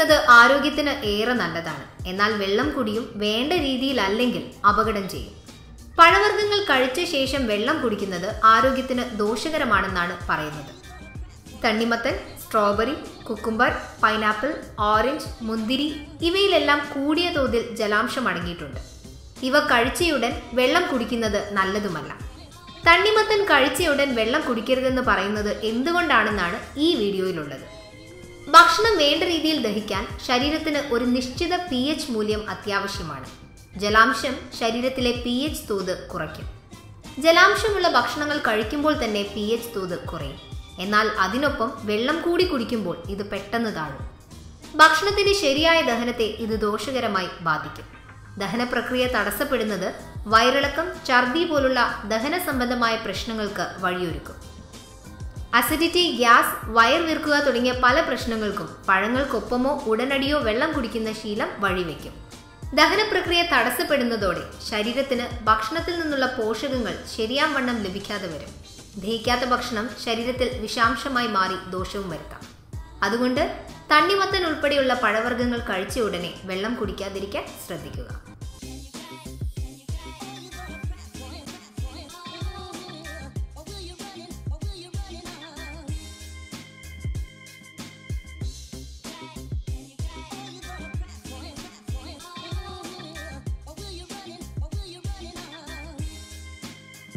കുടിക്കുന്നത് ആരോഗ്യത്തിന് ഏറെ നല്ലതാണ്. എന്നാൽ വെള്ളം കുടിയും വേണ്ട രീതിയിലല്ലെങ്കിൽ അപകടം ചെയ്യും. പഴവർഗ്ഗങ്ങൾ കഴിച്ച ശേഷം വെള്ളം കുടിക്കുന്നത് ആരോഗ്യത്തിന് ദോഷകരമാണെന്നാണ് പറയുന്നത്. തണ്ണിമത്തൻ, സ്ട്രോബെറി, കുക്കുംബർ, പൈനാപ്പിൾ, ഓറഞ്ച്, മുന്തിരി ഇവയിലെല്ലാം കൂടിയ തോതിൽ ജലാംശം അടങ്ങിയിട്ടുണ്ട്. ഇവ കഴിച്ചയുടൻ വെള്ളം കുടിക്കുന്നത് നല്ലതുമല്ല. തണ്ണിമത്തൻ കഴിച്ചയുടൻ വെള്ളം കുടിക്കരുതെന്ന് പറയുന്നത് എന്തുകൊണ്ടാണെന്നാണ് ഈ വീഡിയോയിലുള്ളത്. ഭക്ഷണം വേണ്ട രീതിയിൽ ദഹിക്കാൻ ശരീരത്തിന് ഒരു നിശ്ചിത pH മൂല്യം അത്യാവശ്യമാണ്. ജലാംശം ശരീരത്തിലെ pH തോത് കുറയ്ക്കും. ജലാംശമുള്ള ഭക്ഷണങ്ങൾ കഴിക്കുമ്പോൾ തന്നെ pH തോത് കുറയും. എന്നാൽ അതിനൊപ്പം വെള്ളം കൂടി കുടിക്കുമ്പോൾ ഇത് പെട്ടെന്ന് താഴും. ഭക്ഷണത്തിന്റെ ശരിയായ ദഹനത്തെ ഇത് ദോഷകരമായി ബാധിക്കും. ദഹന പ്രക്രിയ തടസ്സപ്പെടുന്നത് വയറിളക്കം, ഛർദി പോലുള്ള ദഹന സംബന്ധമായ പ്രശ്നങ്ങൾക്ക് വഴിയൊരുക്കും. അസിഡിറ്റി, ഗ്യാസ്, വയർ വീർക്കുക തുടങ്ങിയ പല പ്രശ്നങ്ങൾക്കും പഴങ്ങൾക്കൊപ്പമോ ഉടനടിയോ വെള്ളം കുടിക്കുന്ന ശീലം വഴിവെക്കും. ദഹന പ്രക്രിയ തടസ്സപ്പെടുന്നതോടെ ശരീരത്തിന് ഭക്ഷണത്തിൽ നിന്നുള്ള പോഷകങ്ങൾ ശരിയാം വണ്ണം ലഭിക്കാതെ വരും. ദഹിക്കാത്ത ഭക്ഷണം ശരീരത്തിൽ വിഷാംശമായി മാറി ദോഷവും വരുത്താം. അതുകൊണ്ട് തണ്ണിമത്തൻ ഉൾപ്പെടെയുള്ള പഴവർഗ്ഗങ്ങൾ കഴിച്ച ഉടനെ വെള്ളം കുടിക്കാതിരിക്കാൻ ശ്രദ്ധിക്കുക.